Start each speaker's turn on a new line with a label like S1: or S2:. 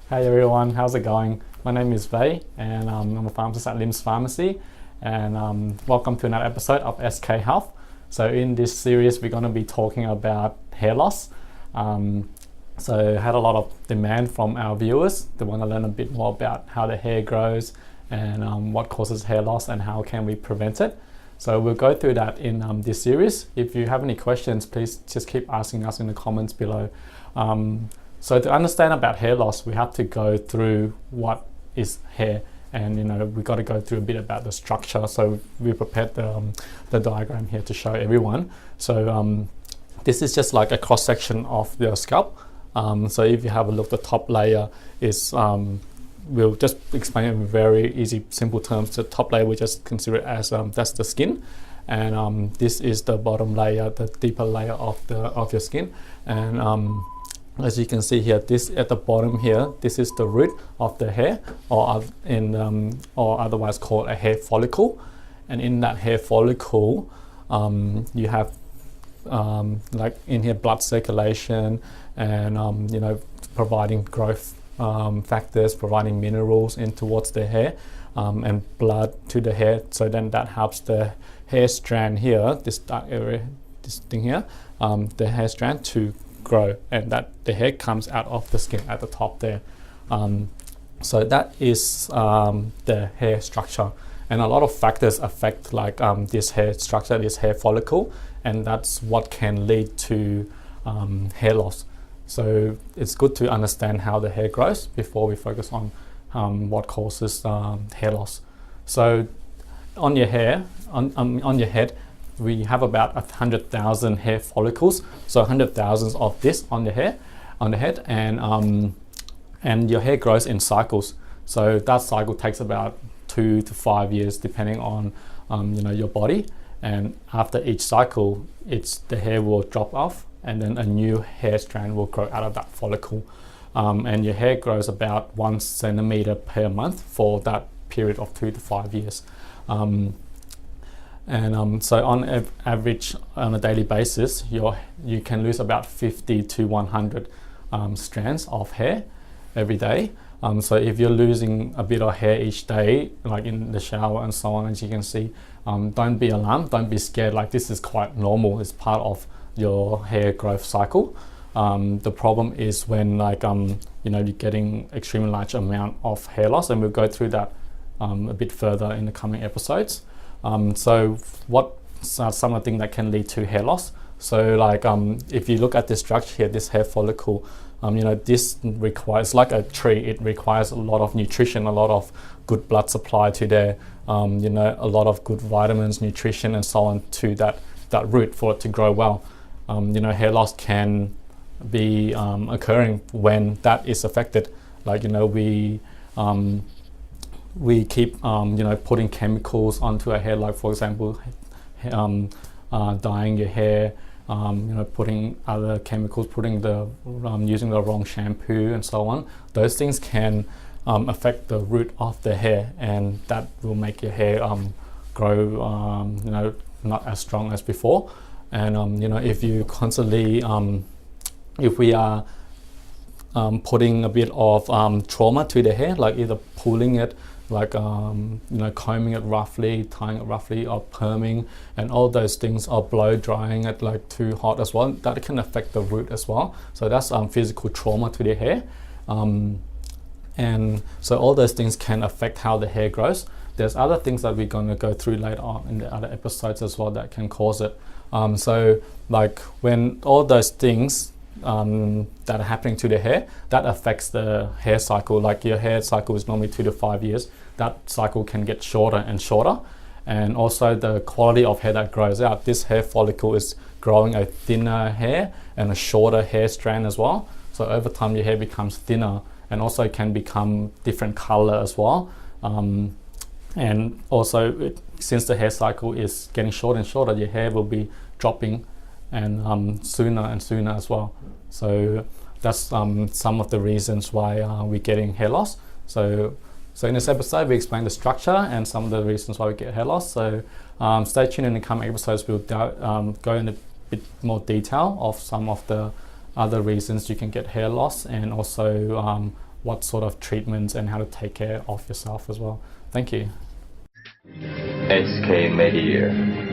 S1: Hey everyone, how's it going? My name is Vay and I'm a pharmacist at LIMS Pharmacy, and welcome to another episode of SK Health. So in this series we're going to be talking about hair loss. So I had a lot of demand from our viewers. They want to learn a bit more about how the hair grows and what causes hair loss and how can we prevent it. So we'll go through that in this series. If you have any questions, please just keep asking us in the comments below. So to understand about hair loss, we have to go through what is hair, and we got to go through a bit about the structure. So we prepared the diagram here to show everyone. So this is just like a cross section of your scalp. So if you have a look, the top layer is we'll just explain it in very easy, simple terms. The top layer we just consider it as that's the skin, and this is the bottom layer, the deeper layer of your skin. And as you can see here, this at the bottom here, this is the root of the hair, or otherwise called a hair follicle. And in that hair follicle, you have like in here blood circulation, and providing growth factors, providing minerals in towards the hair, and blood to the hair. So then that helps the hair strand here, this dark area, this thing here, the hair strand to grow, and that the hair comes out of the skin at the top there. So that is the hair structure, and a lot of factors affect like this hair structure, this hair follicle, and that's what can lead to hair loss. So it's good to understand how the hair grows before we focus on what causes hair loss. So on your hair, on your head, we have about 100,000 hair follicles, so 100,000 of this on the hair, on the head, and your hair grows in cycles. So that cycle takes about 2 to 5 years, depending on your body. And after each cycle, the hair will drop off, and then a new hair strand will grow out of that follicle. And your hair grows about 1 centimeter per month for that period of 2 to 5 years. So on average, on a daily basis, you can lose about 50 to 100 strands of hair every day. So if you're losing a bit of hair each day, like in the shower and so on, as you can see, don't be alarmed, don't be scared. Like, this is quite normal. It's part of your hair growth cycle. The problem is when you're getting extremely large amount of hair loss, and we'll go through that a bit further in the coming episodes. So what are some of the things that can lead to hair loss? So if you look at this structure here, this hair follicle, this requires, like a tree, it requires a lot of nutrition, a lot of good blood supply to there, a lot of good vitamins, nutrition and so on to that root for it to grow well. Hair loss can be occurring when that is affected. We keep putting chemicals onto our hair, like for example dyeing your hair, putting other chemicals, using the wrong shampoo and so on. Those things can affect the root of the hair, and that will make your hair grow not as strong as before. And if you constantly if we are putting a bit of trauma to the hair, like either pulling it, like combing it roughly, tying it roughly, or perming, and all those things, or blow drying it like too hot as well, that can affect the root as well. So that's physical trauma to the hair, and so all those things can affect how the hair grows. There's other things that we're going to go through later on in the other episodes as well that can cause it. So like when all those things that are happening to the hair, that affects the hair cycle. Like your hair cycle is normally 2 to 5 years. That cycle can get shorter and shorter, and also the quality of hair that grows out. This hair follicle is growing a thinner hair and a shorter hair strand as well. So over time your hair becomes thinner, and also can become different color as well. And also since the hair cycle is getting shorter and shorter, your hair will be dropping and sooner and sooner as well. So that's some of the reasons why we're getting hair loss. So in this episode we explain the structure and some of the reasons why we get hair loss. So stay tuned in the coming episodes. We'll go in a bit more detail of some of the other reasons you can get hair loss, and also what sort of treatments and how to take care of yourself as well. Thank you.
S2: SK Media.